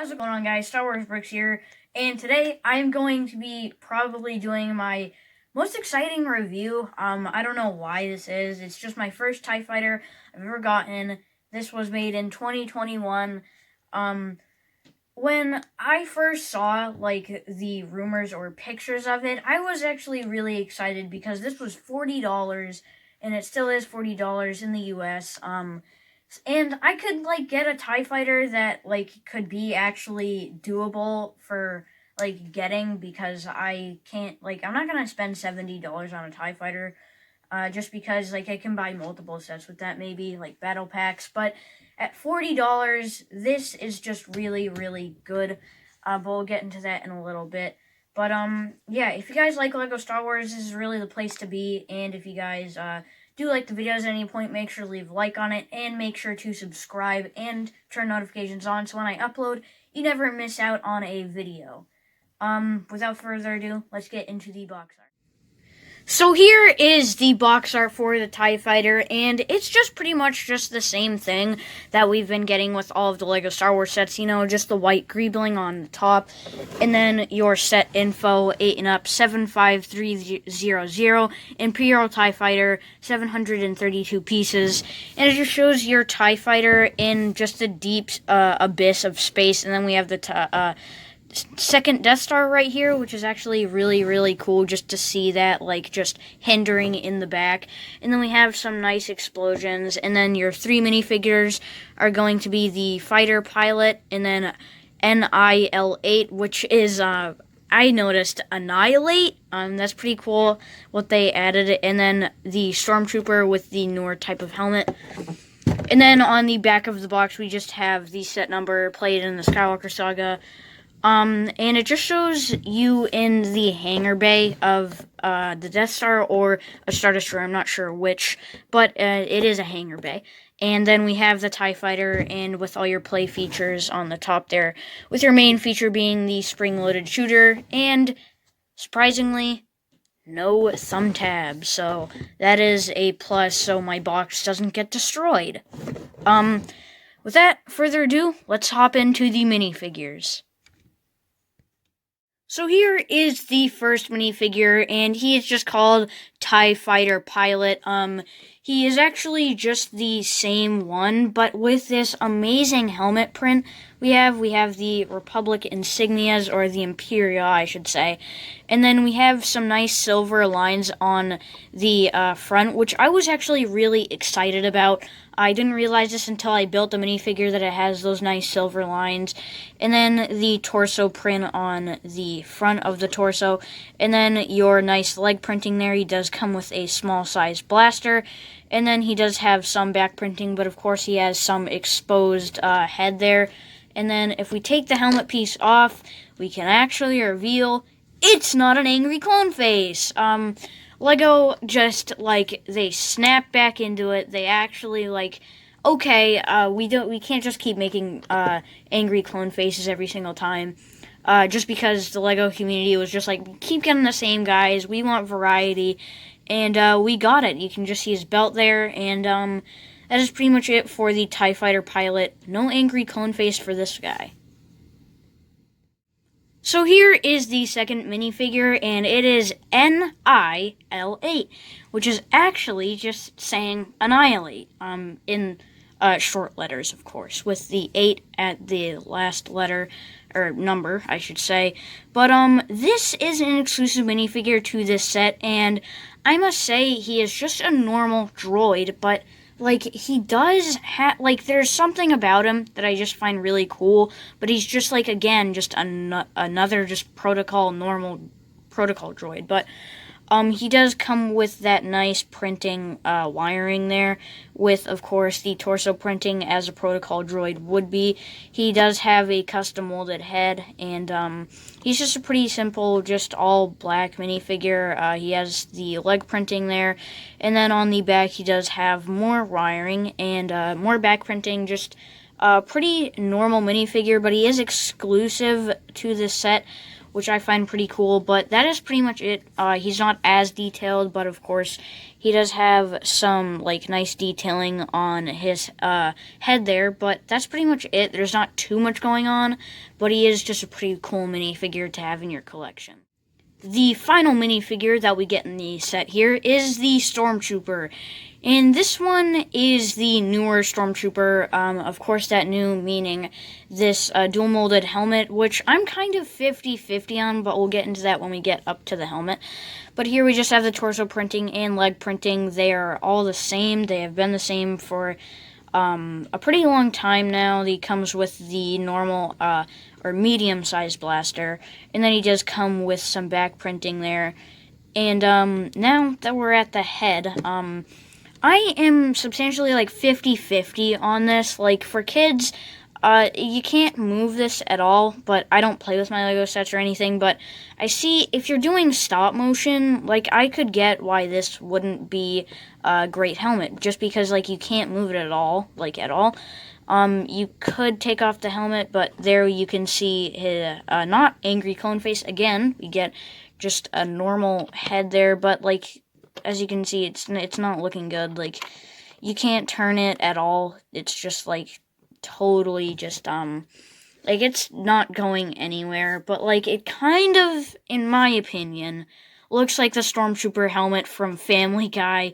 How's it going on, guys? Star Wars Bricks here, and today I'm going to be probably doing my most exciting review. I don't know why this is. It's just my first TIE Fighter I've ever gotten. This was made in 2021. When I first saw, the rumors or pictures of it, I was actually really excited because this was $40, and it still is $40 in the US. And I could get a TIE fighter that could be actually doable for getting, because I can't I'm not gonna spend $70 on a TIE fighter, just because I can buy multiple sets with that, maybe battle packs. But at $40, this is just really, really good. But we'll get into that in a little bit. But yeah, if you guys like Lego Star Wars, this is really the place to be. And if you guys do like the videos at any point, make sure to leave a like on it, and make sure to subscribe and turn notifications on, so when I upload, you never miss out on a video. Without further ado, let's get into the box art. So here is the box art for the TIE Fighter, and it's just pretty much just the same thing that we've been getting with all of the LEGO Star Wars sets, just the white greebling on the top, and then your set info, 8 and up, 75300, Imperial TIE Fighter, 732 pieces, and it just shows your TIE Fighter in just a deep abyss of space. And then we have the second Death Star right here, which is actually really, really cool just to see that, just hindering in the back. And then we have some nice explosions, and then your 3 minifigures are going to be the fighter pilot, and then NIL8, which is, I noticed, Annihilate. That's pretty cool what they added. And then the Stormtrooper with the newer type of helmet. And then on the back of the box, we just have the set number, played in the Skywalker Saga. And it just shows you in the hangar bay of the Death Star or a Star Destroyer, I'm not sure which, but it is a hangar bay. And then we have the TIE Fighter, and with all your play features on the top there, with your main feature being the spring-loaded shooter, and, surprisingly, no thumb tab, so that is a plus, so my box doesn't get destroyed. Without further ado, let's hop into the minifigures. So here is the first minifigure, and he is just called TIE Fighter Pilot. He is actually just the same one, but with this amazing helmet print we have the Republic insignias, or the Imperial, I should say. And then we have some nice silver lines on the front, which I was actually really excited about. I didn't realize this until I built the minifigure, that it has those nice silver lines. And then the torso print on the front of the torso. And then your nice leg printing there. He does come with a small size blaster. And then he does have some back printing, but of course he has some exposed head there. And then if we take the helmet piece off, we can actually reveal it's not an angry clone face. Lego just, they snap back into it. They actually, okay, we can't just keep making angry clone faces every single time. Just because the Lego community was just keep getting the same guys. We want variety. And we got it. You can just see his belt there. And that is pretty much it for the TIE Fighter Pilot. No angry clone face for this guy. So here is the second minifigure, and it is NIL8, which is actually just saying annihilate, in short letters, of course, with the 8 at the last letter, or number, I should say. But this is an exclusive minifigure to this set, and I must say he is just a normal droid, but he does have, there's something about him that I just find really cool, but he's just, again, just another just normal protocol droid. But he does come with that nice printing wiring there, with, of course, the torso printing as a protocol droid would be. He does have a custom molded head, and he's just a pretty simple, just all black minifigure. He has the leg printing there, and then on the back he does have more wiring and more back printing, just a pretty normal minifigure, but he is exclusive to this set, which I find pretty cool. But that is pretty much it. He's not as detailed, but of course he does have some like nice detailing on his head there. But that's pretty much it. There's not too much going on, but he is just a pretty cool minifigure to have in your collection. The final minifigure that we get in the set here is the Stormtrooper. And this one is the newer Stormtrooper, of course that new meaning this dual molded helmet, which I'm kind of 50-50 on, but we'll get into that when we get up to the helmet. But here we just have the torso printing and leg printing. They are all the same. They have been the same for a pretty long time now. He comes with the normal or medium-sized blaster, and then he does come with some back printing there. And now that we're at the head, I am substantially like 50-50 on this. Like for kids, you can't move this at all, but I don't play with my Lego sets or anything, but I see if you're doing stop motion, like I could get why this wouldn't be a great helmet, just because like you can't move it at all, like at all. You could take off the helmet, but there you can see his, not angry clone face again. You get just a normal head there, but like, as you can see, it's not looking good. Like, you can't turn it at all. It's just like totally just like it's not going anywhere. But like it kind of, in my opinion, looks like the Stormtrooper helmet from Family Guy.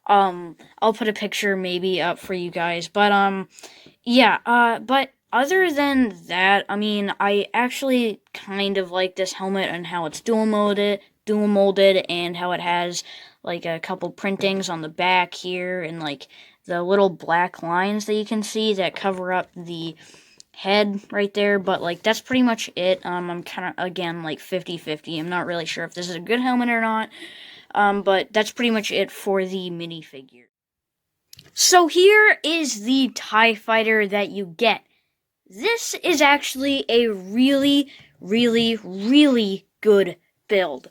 I'll put a picture maybe up for you guys. But yeah, but other than that, I mean, I actually kind of like this helmet and how it's dual molded, and how it has like a couple printings on the back here, and like the little black lines that you can see that cover up the head right there. But like that's pretty much it. I'm kind of again like 50-50. I'm not really sure if this is a good helmet or not. But that's pretty much it for the minifigure. So here is the TIE Fighter that you get. This is actually a really, really, really good build.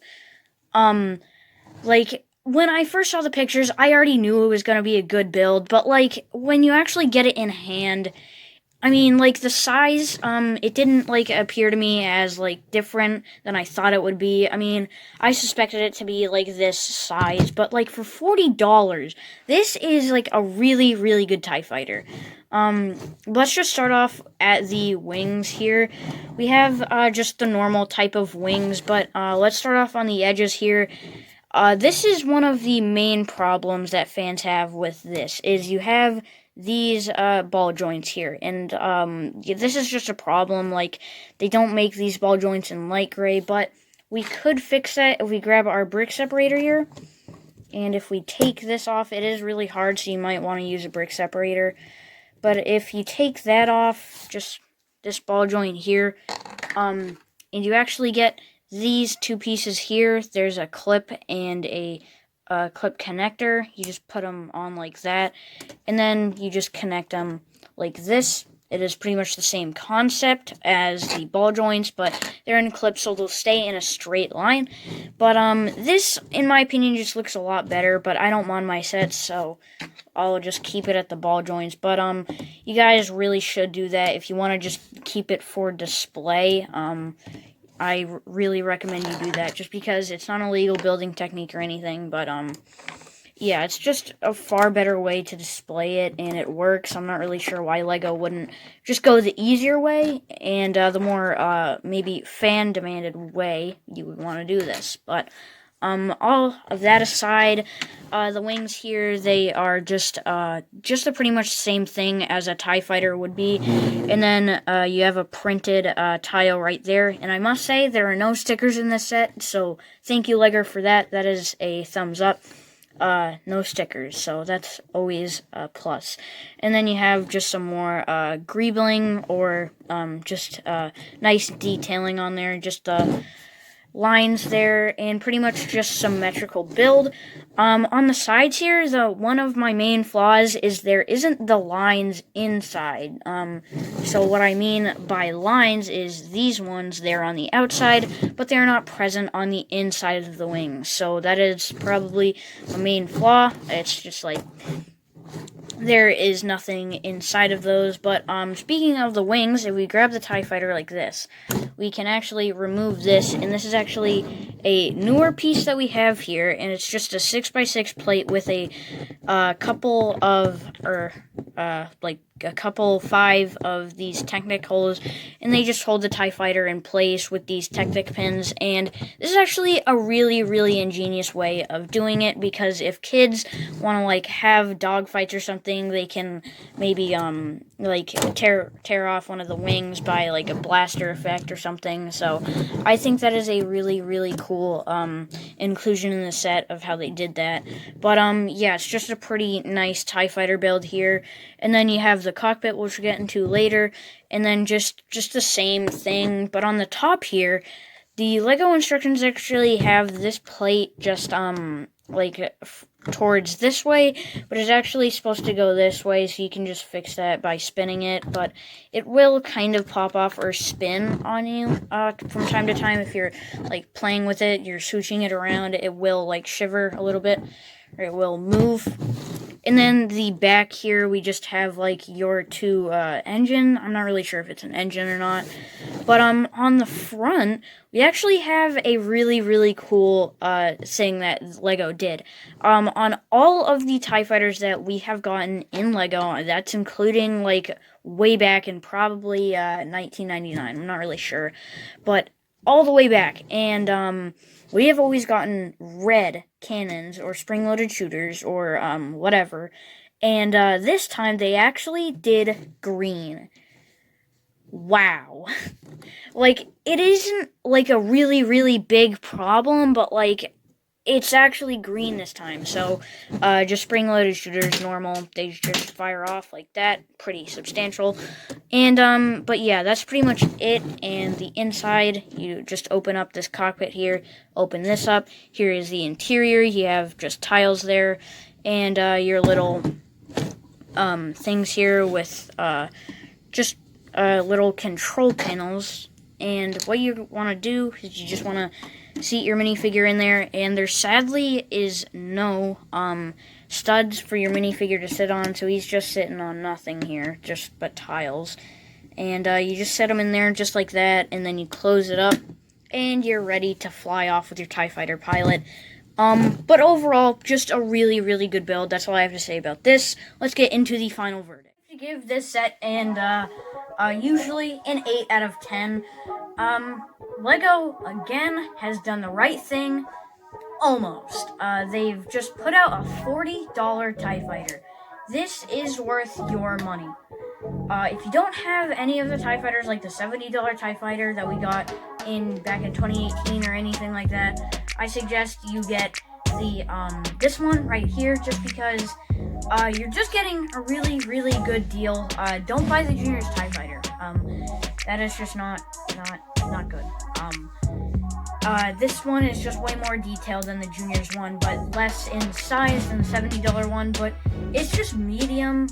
Like, when I first saw the pictures, I already knew it was going to be a good build, but, like, when you actually get it in hand, I mean, like, the size, it didn't, like, appear to me as, like, different than I thought it would be. I mean, I suspected it to be, like, this size, but, like, for $40, this is, like, a really, really good TIE Fighter. Let's just start off at the wings here. We have, just the normal type of wings, but, let's start off on the edges here. This is one of the main problems that fans have with this, is you have these ball joints here, and this is just a problem. Like, they don't make these ball joints in light gray, but we could fix that if we grab our brick separator here, and if we take this off, it is really hard, so you might want to use a brick separator. But if you take that off, just this ball joint here, and you actually get these two pieces here, there's a clip and a clip connector. You just put them on like that, and then you just connect them like this. It is pretty much the same concept as the ball joints, but they're in clips, so they'll stay in a straight line. But this, in my opinion, just looks a lot better, but I don't mind my sets, so I'll just keep it at the ball joints. But you guys really should do that if you want to just keep it for display. I really recommend you do that, just because it's not a legal building technique or anything, but yeah, it's just a far better way to display it, and it works. I'm not really sure why LEGO wouldn't just go the easier way, and the more maybe fan-demanded way you would want to do this. But all of that aside, the wings here, they are just a pretty much same thing as a TIE Fighter would be. And then you have a printed tile right there. And I must say, there are no stickers in this set, so thank you, LEGO, for that. That is a thumbs up. No stickers, so that's always a plus. And then you have just some more greebling, or just nice detailing on there, just lines there, and pretty much just symmetrical build. On the sides here, one of my main flaws is there isn't the lines inside. So what I mean by lines is these ones, they're on the outside, but they're not present on the inside of the wings. So that is probably a main flaw. It's just like, there is nothing inside of those. But speaking of the wings, if we grab the TIE Fighter like this, we can actually remove this, and this is actually a newer piece that we have here, and it's just a 6x6 plate with a couple of, like a couple 5 of these Technic holes, and they just hold the TIE Fighter in place with these Technic pins. And this is actually a really, really ingenious way of doing it, because if kids want to like have dogfights or something, they can maybe like tear off one of the wings by like a blaster effect or something. So I think that is a really, really cool inclusion in the set of how they did that. But yeah, it's just a pretty nice TIE Fighter build here. And then you have the cockpit, which we'll get into later, and then just the same thing, but on the top here, the LEGO instructions actually have this plate just like towards this way, but it's actually supposed to go this way, so you can just fix that by spinning it. But it will kind of pop off or spin on you from time to time. If you're like playing with it, you're swooshing it around, it will like shiver a little bit, or it will move. And then the back here, we just have like your 2 engine. I'm not really sure if it's an engine or not. But on the front, we actually have a really, really cool thing that LEGO did. On all of the TIE Fighters that we have gotten in LEGO, that's including like way back in probably 1999. I'm not really sure. But all the way back. And we have always gotten red cannons or spring-loaded shooters or whatever. And this time they actually did green. Wow. Like, it isn't like a really, really big problem, but like, it's actually green this time. So just spring-loaded shooters, normal. They just fire off like that. Pretty substantial. And but yeah, that's pretty much it. And the inside, you just open up this cockpit here, open this up. Here is the interior. You have just tiles there, and your little things here with just little control panels. And what you want to do is you just want to seat your minifigure in there, and there sadly is no studs for your minifigure to sit on, so he's just sitting on nothing here, just but tiles. And you just set him in there just like that, and then you close it up, and you're ready to fly off with your TIE Fighter pilot. But overall, just a really, really good build. That's all I have to say about this. Let's get into the final verdict. To give this set, and usually an 8 out of 10. LEGO, again, has done the right thing, almost. They've just put out a $40 TIE Fighter. This is worth your money. If you don't have any of the TIE Fighters, like the $70 TIE Fighter that we got back in 2018 or anything like that, I suggest you get the this one right here, just because you're just getting a really, really good deal. Don't buy the Juniors TIE Fighter. That is just not good. This one is just way more detailed than the Juniors one, but less in size than the $70 one, but it's just medium,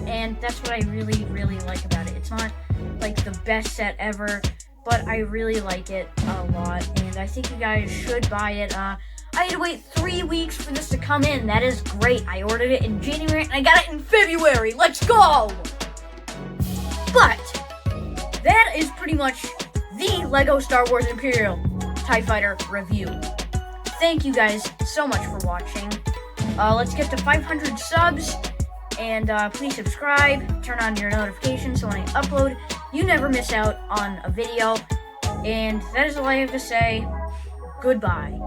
and that's what I really, really like about it. It's not like the best set ever, but I really like it a lot, and I think you guys should buy it. I had to wait 3 weeks for this to come in. That is great. I ordered it in January, and I got it in February. Let's go! But that is pretty much the LEGO Star Wars Imperial TIE Fighter review. Thank you guys so much for watching. Let's get to 500 subs, and please subscribe, turn on your notifications so when I upload, you never miss out on a video. And that is all I have to say. Goodbye.